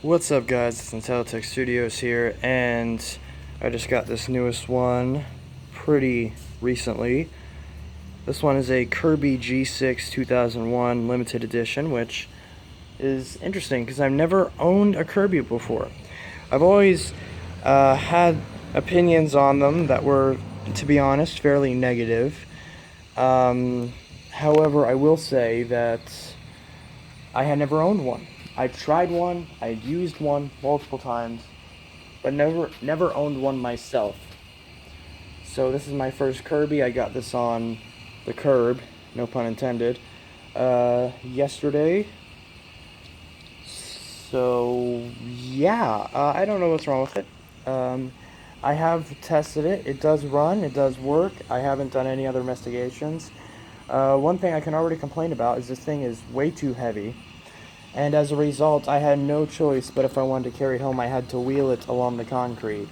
What's up, guys? It's Intelitech Studios here, and I just got this newest one pretty recently. This one is a Kirby G6 2001 limited edition, which is interesting because I've never owned a Kirby before. I've always had opinions on them that were, to be honest, fairly negative. However, I will say that I had never owned one. I tried one, I used one multiple times, but never owned one myself. So this is my first Kirby. I got this on the curb, no pun intended, yesterday. So yeah, I don't know what's wrong with it. I have tested it. It does run, it does work. I haven't done any other investigations. One thing I can already complain about is this thing is way too heavy. And as a result, I had no choice, but if I wanted to carry it home, I had to wheel it along the concrete.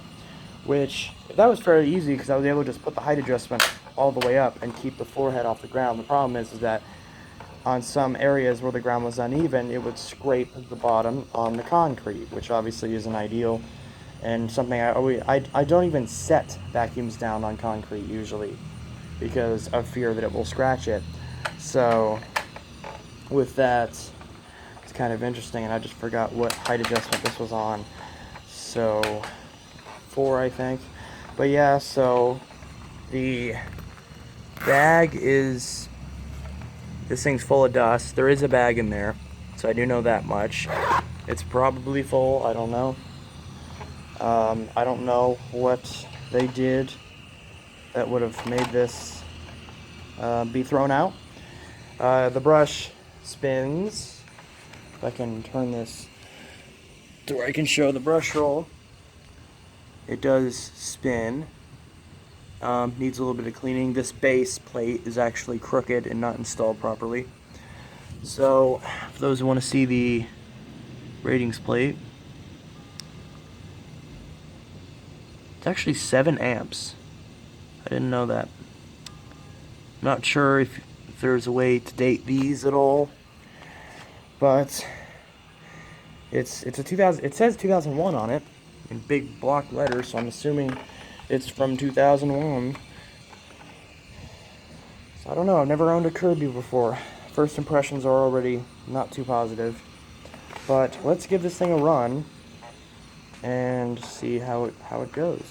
Which, that was fairly easy, because I was able to just put the height adjustment all the way up and keep the forehead off the ground. The problem is that on some areas where the ground was uneven, it would scrape the bottom on the concrete, which obviously isn't ideal, and something I don't even set vacuums down on concrete usually, because of fear that it will scratch it. So, with that, it's kind of interesting, and I just forgot what height adjustment this was on. So 4, I think. But yeah, so the bag is, this thing's full of dust. There is a bag in there, so I do know that much. It's probably full, I don't know. I don't know what they did that would have made this be thrown out. The brush spins. If I can turn this to where I can show the brush roll. It does spin. Needs a little bit of cleaning. This base plate is actually crooked and not installed properly. So, for those who want to see the ratings plate, it's actually 7 amps. I didn't know that. I'm not sure if there's a way to date these at all. But it's a 2000. It says 2001 on it in big block letters, so I'm assuming it's from 2001. So I don't know. I've never owned a Kirby before. First impressions are already not too positive. But let's give this thing a run and see how it goes.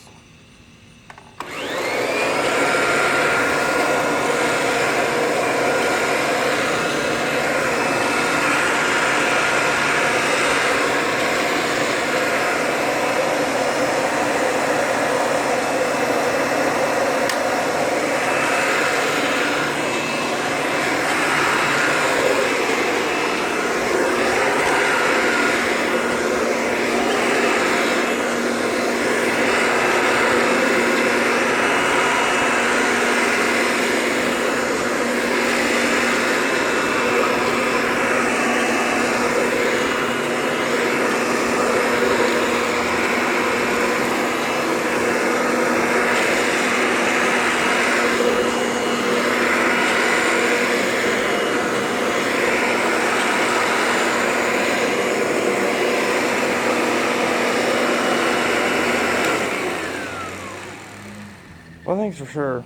One thing's for sure,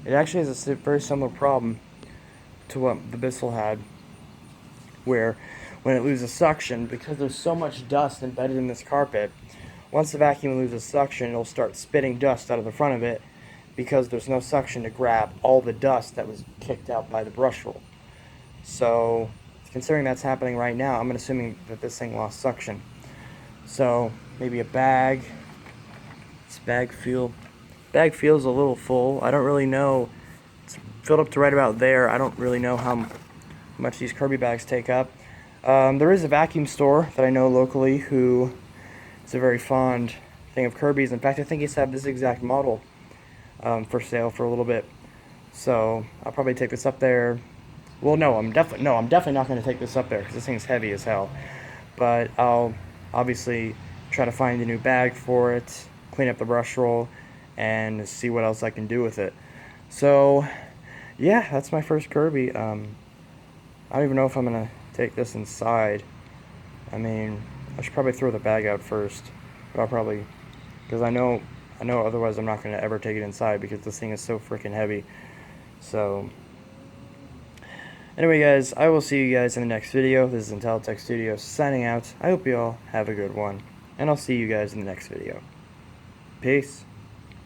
it actually has a very similar problem to what the Bissell had, where when it loses suction, because there's so much dust embedded in this carpet, once the vacuum loses suction, it'll start spitting dust out of the front of it, because there's no suction to grab all the dust that was kicked out by the brush roll. So, considering that's happening right now, I'm assuming that this thing lost suction. So, maybe a bag. This bag feels a little full. I don't really know. It's filled up to right about there. I don't really know how much these Kirby bags take up. There is a vacuum store that I know locally who is a very fond thing of Kirby's. In fact, I think he's had this exact model for sale for a little bit. So I'll probably take this up there. Well, no, I'm definitely not going to take this up there because this thing's heavy as hell. But I'll obviously try to find a new bag for it, clean up the brush roll, and see what else I can do with it. So, yeah, that's my first Kirby. I don't even know if I'm going to take this inside. I mean, I should probably throw the bag out first. But I'll probably, because I know otherwise I'm not going to ever take it inside because this thing is so freaking heavy. So, anyway guys, I will see you guys in the next video. This is Intelitech Studios signing out. I hope you all have a good one. And I'll see you guys in the next video. Peace.